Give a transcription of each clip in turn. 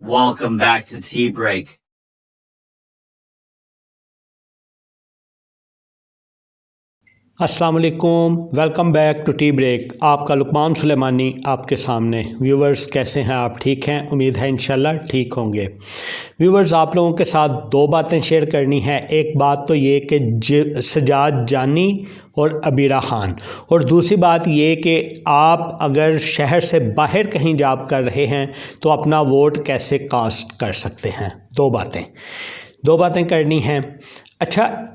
Welcome back to Tea Break. अस्सलाम वालेकुम, welcome back to tea break. आपका लुकमान सुलेमानी आपके सामने। व्यूवर्स कैसे हैं आप? ठीक हैं? उम्मीद है इंशाल्लाह ठीक होंगे। व्यूवर्स, आप लोगों के साथ दो बातें शेयर करनी है। एक बात तो ये कि सजाद जानी और अबीरा ख़ान, और दूसरी बात ये कि आप अगर शहर से बाहर कहीं जॉब कर रहे हैं तो अपना वोट कैसे कास्ट कर सकते हैं। दो बातें करनी हैं। अच्छा,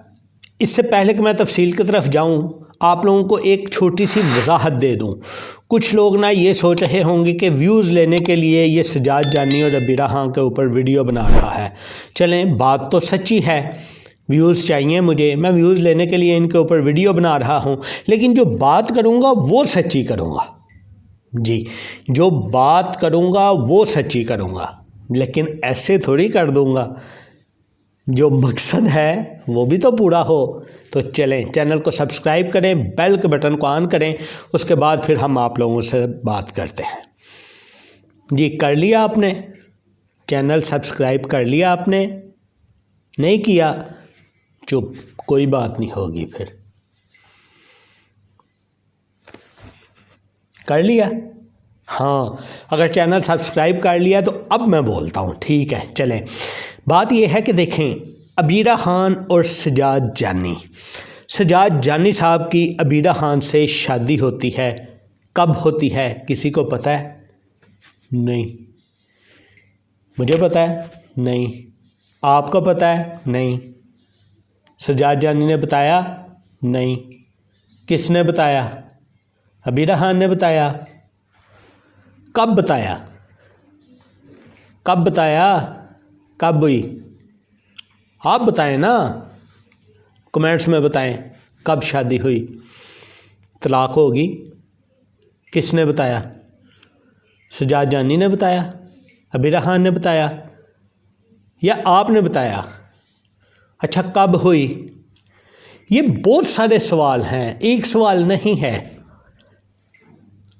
इससे पहले कि मैं तफसील की तरफ जाऊं, आप लोगों को एक छोटी सी वजाहत दे दूं। कुछ लोग ना ये सोच रहे होंगे कि व्यूज़ लेने के लिए ये सजाद जानी और अबीरा ख़ान के ऊपर वीडियो बना रहा है। चलें, बात तो सच्ची है, व्यूज़ चाहिए मुझे, मैं व्यूज़ लेने के लिए इनके ऊपर वीडियो बना रहा हूँ, लेकिन जो बात करूँगा वो सच्ची करूँगा। जी, जो बात करूँगा वो सच्ची करूँगा, लेकिन ऐसे थोड़ी कर दूँगा। जो मकसद है वो भी तो पूरा हो। तो चलें, चैनल को सब्सक्राइब करें, बेल के बटन को ऑन करें, उसके बाद फिर हम आप लोगों से बात करते हैं। जी, कर लिया आपने? चैनल सब्सक्राइब कर लिया आपने? नहीं किया? चुप, कोई बात नहीं होगी। फिर कर लिया? हाँ, अगर चैनल सब्सक्राइब कर लिया तो अब मैं बोलता हूँ। ठीक है, चलें। बात यह है कि देखें, अबीरा ख़ान और सजाद जानी साहब की अबीरा ख़ान से शादी होती है। कब होती है किसी को पता है? नहीं। मुझे पता है? नहीं। आपको पता है? नहीं। सजाद जानी ने बताया? नहीं। किसने बताया? अबीरा ख़ान ने बताया। कब बताया? कब हुई? आप बताएं ना, कमेंट्स में बताएं कब शादी हुई। तलाक होगी? किसने बताया? सजाद जानी ने बताया? अबीरा ख़ान ने बताया या आपने बताया? अच्छा, कब हुई? ये बहुत सारे सवाल हैं, एक सवाल नहीं है।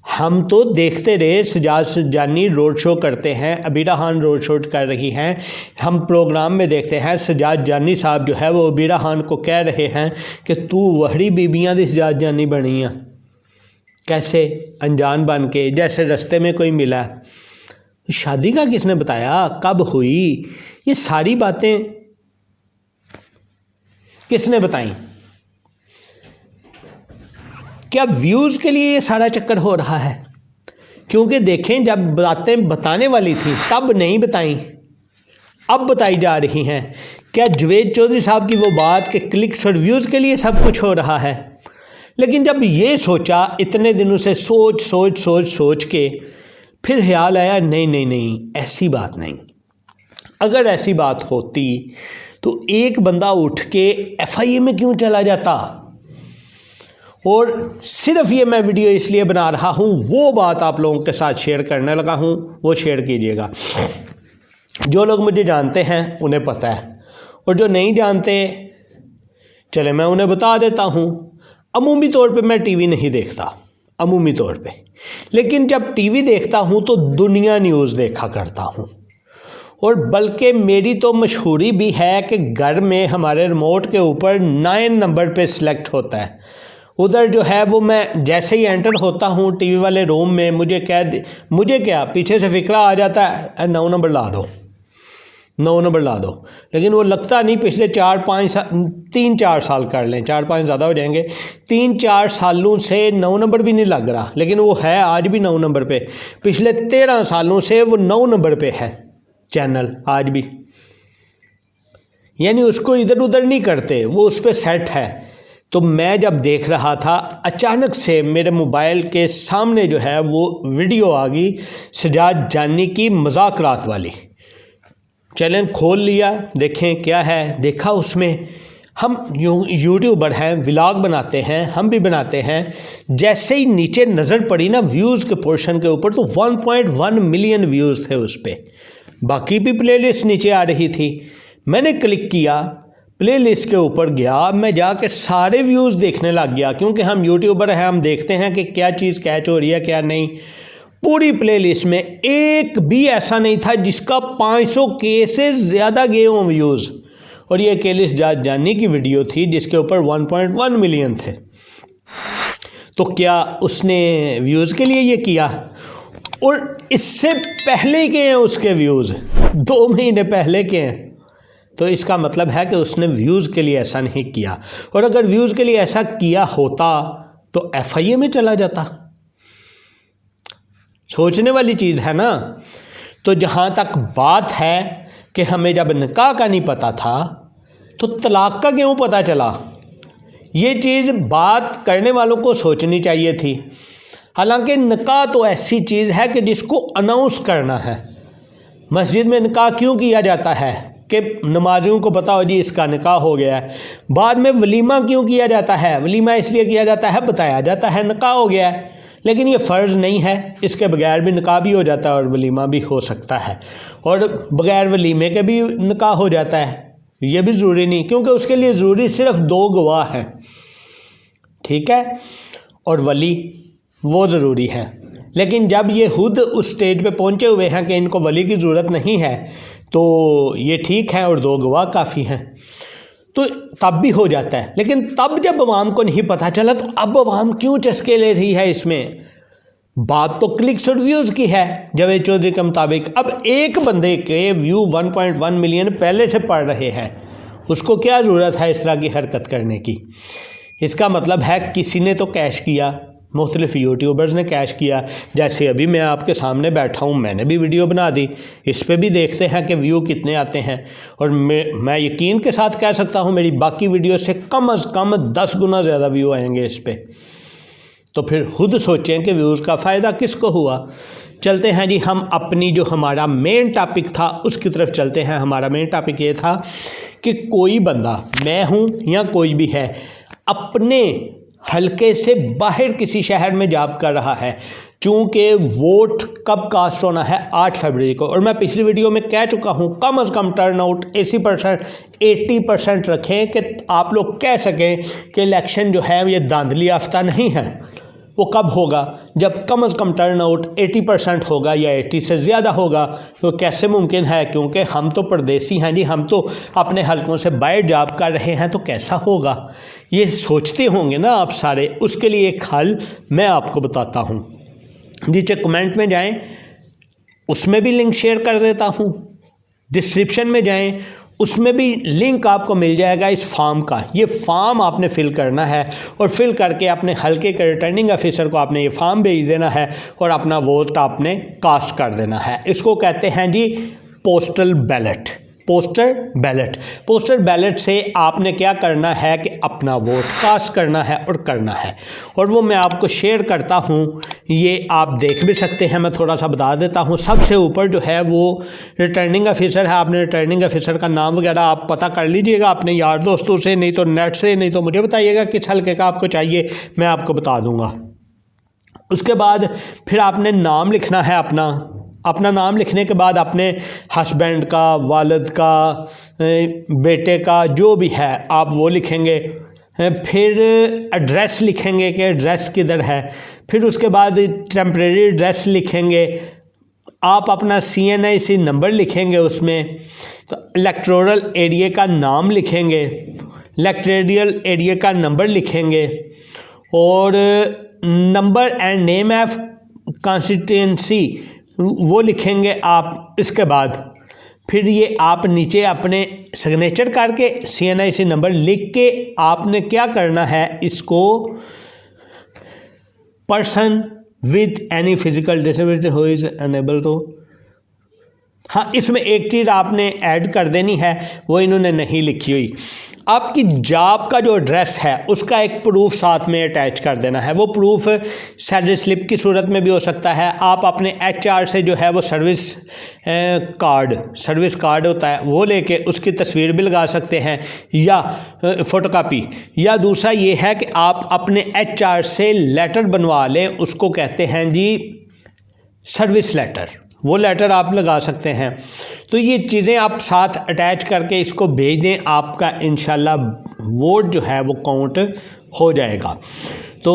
हम तो देखते रहे, सजाद जानी रोड शो करते हैं, अबीरा ख़ान रोड शो कर रही हैं, हम प्रोग्राम में देखते हैं सजाद जानी साहब जो है वो अबीरा ख़ान को कह रहे हैं कि तू वहड़ी बीबियां दी सजाद जानी बनी है। कैसे? अनजान बन के, जैसे रास्ते में कोई मिला। शादी का किसने बताया? कब हुई? ये सारी बातें किसने बताई? क्या व्यूज़ के लिए ये सारा चक्कर हो रहा है? क्योंकि देखें, जब बातें बताने वाली थी तब नहीं बताई, अब बताई जा रही हैं। क्या जवेद चौधरी साहब की वो बात कि क्लिक्स और व्यूज़ के लिए सब कुछ हो रहा है? लेकिन जब ये सोचा, इतने दिनों से सोच के फिर ख्याल आया, नहीं, ऐसी बात नहीं। अगर ऐसी बात होती तो एक बंदा उठ के FIA में क्यों चला जाता? और सिर्फ ये मैं वीडियो इसलिए बना रहा हूँ, वो बात आप लोगों के साथ शेयर करने लगा हूँ, वो शेयर कीजिएगा। जो लोग मुझे जानते हैं उन्हें पता है, और जो नहीं जानते, चले मैं उन्हें बता देता हूँ। अमूमी तौर पे मैं टीवी नहीं देखता, अमूमी तौर पे, लेकिन जब टीवी देखता हूँ तो दुनिया न्यूज़ देखा करता हूँ। और बल्कि मेरी तो मशहूरी भी है कि घर में हमारे रिमोट के ऊपर 9 नंबर पे सिलेक्ट होता है। उधर जो है वो मैं जैसे ही एंटर होता हूँ टीवी वाले रूम में, मुझे क्या पीछे से फिक्रा आ जाता है, 9 नंबर ला दो, 9 नंबर ला दो। लेकिन वो लगता नहीं। पिछले 3-4 साल कर लें, 4-5 ज़्यादा हो जाएंगे, 3-4 सालों से 9 नंबर भी नहीं लग रहा, लेकिन वो है आज भी 9 नंबर पे। पिछले 13 सालों से वो 9 नंबर पे है चैनल आज भी, यानी उसको इधर उधर नहीं करते, वो उस पर सेट है। तो मैं जब देख रहा था, अचानक से मेरे मोबाइल के सामने जो है वो वीडियो आ गई सजाद जानी की मजाकरात वाली। चैनल खोल लिया, देखें क्या है। देखा, उसमें हम यूट्यूबर हैं, व्लॉग बनाते हैं, हम भी बनाते हैं। जैसे ही नीचे नज़र पड़ी ना व्यूज़ के पोर्शन के ऊपर, तो 1.1 मिलियन व्यूज़ थे उस पर। बाकी भी प्लेलिस्ट नीचे आ रही थी। मैंने क्लिक किया, प्लेलिस्ट के ऊपर गया, मैं जाके सारे व्यूज़ देखने लग गया, क्योंकि हम यूट्यूबर हैं, हम देखते हैं कि क्या चीज़ कैच हो रही है क्या नहीं। पूरी प्लेलिस्ट में एक भी ऐसा नहीं था जिसका 500 केसेस ज़्यादा गए हों व्यूज़। और ये अकेली जानी की वीडियो थी जिसके ऊपर 1.1 मिलियन थे। तो क्या उसने व्यूज़ के लिए ये किया? और इससे पहले के हैं उसके व्यूज़, 2 महीने पहले के हैं। तो इसका मतलब है कि उसने व्यूज़ के लिए ऐसा नहीं किया। और अगर व्यूज़ के लिए ऐसा किया होता तो FIA में चला जाता। सोचने वाली चीज़ है ना। तो जहाँ तक बात है कि हमें जब निकाह का नहीं पता था तो तलाक का क्यों पता चला? ये चीज़ बात करने वालों को सोचनी चाहिए थी। हालांकि निकाह तो ऐसी चीज़ है कि जिसको अनाउंस करना है। मस्जिद में निकाह क्यों किया जाता है कि नमाजियों को पता हो जी इसका निकाह हो गया है। बाद में वलीमा क्यों किया जाता है? वलीमा इसलिए किया जाता है, बताया जाता है निकाह हो गया है। लेकिन ये फ़र्ज़ नहीं है, इसके बगैर भी निकाह भी हो जाता है और वलीमा भी हो सकता है। और बगैर वलीमे के भी निकाह हो जाता है, ये भी ज़रूरी नहीं, क्योंकि उसके लिए ज़रूरी सिर्फ 2 गवाह हैं, ठीक है, और वली वो ज़रूरी है। लेकिन जब ये खुद उस स्टेज पे पहुँचे हुए हैं कि इनको वली की ज़रूरत नहीं है तो ये ठीक है और 2 गवाह काफ़ी हैं, तो तब भी हो जाता है। लेकिन तब जब अवाम को नहीं पता चला तो अब अवाम क्यों चस्के ले रही है इसमें? बात तो क्लिक्स और व्यूज़ की है जावेद चौधरी के मुताबिक। अब एक बंदे के व्यू 1.1 मिलियन पहले से पढ़ रहे हैं, उसको क्या ज़रूरत है इस तरह की हरकत करने की? इसका मतलब है किसी ने तो कैश किया, मुख्तलिफ यूट्यूबर्स ने कैश किया। जैसे अभी मैं आपके सामने बैठा हूँ, मैंने भी वीडियो बना दी, इस पे भी देखते हैं कि व्यू कितने आते हैं। और मैं यकीन के साथ कह सकता हूँ मेरी बाकी वीडियो से कम अज़ कम 10 गुना ज़्यादा व्यू आएंगे इस पे। तो फिर खुद सोचें कि व्यूज़ का फ़ायदा किसको हुआ। चलते हैं जी, हम अपनी जो हमारा मेन टॉपिक था उसकी तरफ चलते हैं। हमारा मेन टॉपिक ये था कि कोई बंदा, मैं हूँ या कोई भी है, अपने हल्के से बाहर किसी शहर में जॉब कर रहा है। चूँकि वोट कब कास्ट होना है? 8 फरवरी को। और मैं पिछली वीडियो में कह चुका हूँ कम से कम टर्न आउट 80% रखें कि आप लोग कह सकें कि इलेक्शन जो है ये धांधली आफ्ता नहीं है। वो कब होगा? जब कम से कम टर्न आउट 80% होगा या 80 से ज़्यादा होगा। तो कैसे मुमकिन है? क्योंकि हम तो परदेसी हैं जी, हम तो अपने हलकों से बाहर जॉब कर रहे हैं, तो कैसा होगा ये सोचते होंगे ना आप सारे। उसके लिए एक हल मैं आपको बताता हूँ। नीचे कमेंट में जाएं, उसमें भी लिंक शेयर कर देता हूँ। डिस्क्रिप्शन में जाएं, उसमें भी लिंक आपको मिल जाएगा इस फॉर्म का। ये फॉर्म आपने फ़िल करना है और फिल करके अपने हल्के के रिटर्निंग ऑफिसर को आपने ये फॉर्म भेज देना है और अपना वोट आपने कास्ट कर देना है। इसको कहते हैं जी पोस्टल बैलेट। पोस्टल बैलेट से आपने क्या करना है कि अपना वोट कास्ट करना है और करना है। और वो मैं आपको शेयर करता हूँ, ये आप देख भी सकते हैं। मैं थोड़ा सा बता देता हूँ। सबसे ऊपर जो है वो रिटर्निंग ऑफिसर है। आपने रिटर्निंग ऑफिसर का नाम वगैरह आप पता कर लीजिएगा अपने यार दोस्तों से, नहीं तो नेट से, नहीं तो मुझे बताइएगा किस हल्के का आपको चाहिए, मैं आपको बता दूँगा। उसके बाद फिर आपने नाम लिखना है अपना नाम लिखने के बाद अपने हस्बैंड का, वालिद का, बेटे का, जो भी है आप वो लिखेंगे। फिर एड्रेस लिखेंगे कि एड्रेस किधर है। फिर उसके बाद टेम्परेरी एड्रेस लिखेंगे। आप अपना CNIC नंबर लिखेंगे उसमें। तो इलेक्टोरल एरिया का नाम लिखेंगे, इलेक्टोरल एरिया का नंबर लिखेंगे और number and name of constituency वो लिखेंगे आप। इसके बाद फिर ये आप नीचे अपने सिग्नेचर करके CNIC नंबर लिख के आपने क्या करना है, इसको person with any physical disability who is unable to, हाँ इसमें एक चीज़ आपने ऐड कर देनी है, वो इन्होंने नहीं लिखी हुई। आपकी जॉब का जो एड्रेस है उसका एक प्रूफ साथ में अटैच कर देना है। वो प्रूफ सैलरी स्लिप की सूरत में भी हो सकता है। आप अपने HR से जो है वो सर्विस कार्ड होता है वो लेके उसकी तस्वीर भी लगा सकते हैं या फ़ोटोकॉपी। या दूसरा ये है कि आप अपने HR से लेटर बनवा लें, उसको कहते हैं जी सर्विस लेटर, वो लेटर आप लगा सकते हैं। तो ये चीज़ें आप साथ अटैच करके इसको भेज दें, आपका इंशाल्लाह वोट जो है वो काउंट हो जाएगा। तो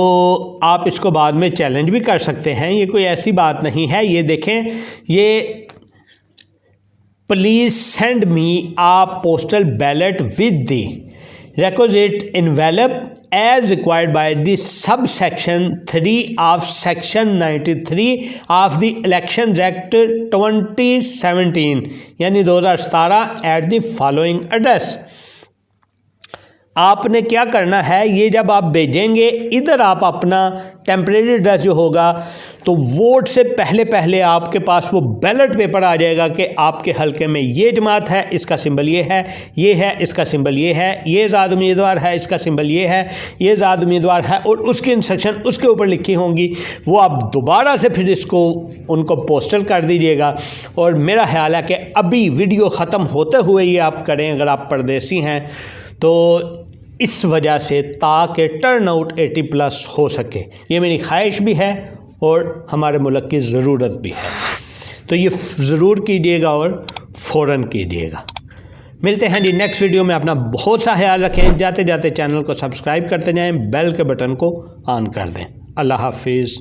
आप इसको बाद में चैलेंज भी कर सकते हैं, ये कोई ऐसी बात नहीं है। ये देखें, ये please send me a postal ballot with the requisite envelope as required by the subsection 3 of section 93 of the Elections Act 2017 यानी 2017 at the following address। आपने क्या करना है, ये जब आप भेजेंगे इधर आप अपना टेम्परेरी एड्रेस जो होगा, तो वोट से पहले पहले आपके पास वो बैलेट पेपर आ जाएगा कि आपके हलके में ये जमात है, इसका सिंबल ये है, इसका सिंबल ये है, ये ज़ाद उम्मीदवार है, इसका सिंबल ये है, ये ज़ाद उम्मीदवार है, और उसकी इंस्ट्रक्शन उसके ऊपर लिखी होंगी। वो आप दोबारा से फिर इसको उनको पोस्टल कर दीजिएगा। और मेरा ख्याल है कि अभी वीडियो ख़त्म होते हुए ये आप करें अगर आप परदेसी हैं तो, इस वजह से ताकि टर्न आउट 80+ हो सके। ये मेरी ख्वाहिश भी है और हमारे मुल्क की ज़रूरत भी है। तो ये ज़रूर कीजिएगा और फ़ौरन कीजिएगा। मिलते हैं जी नेक्स्ट वीडियो में। अपना बहुत सा ख्याल रखें। जाते जाते चैनल को सब्सक्राइब करते जाएं, बेल के बटन को ऑन कर दें। अल्लाह हाफिज़।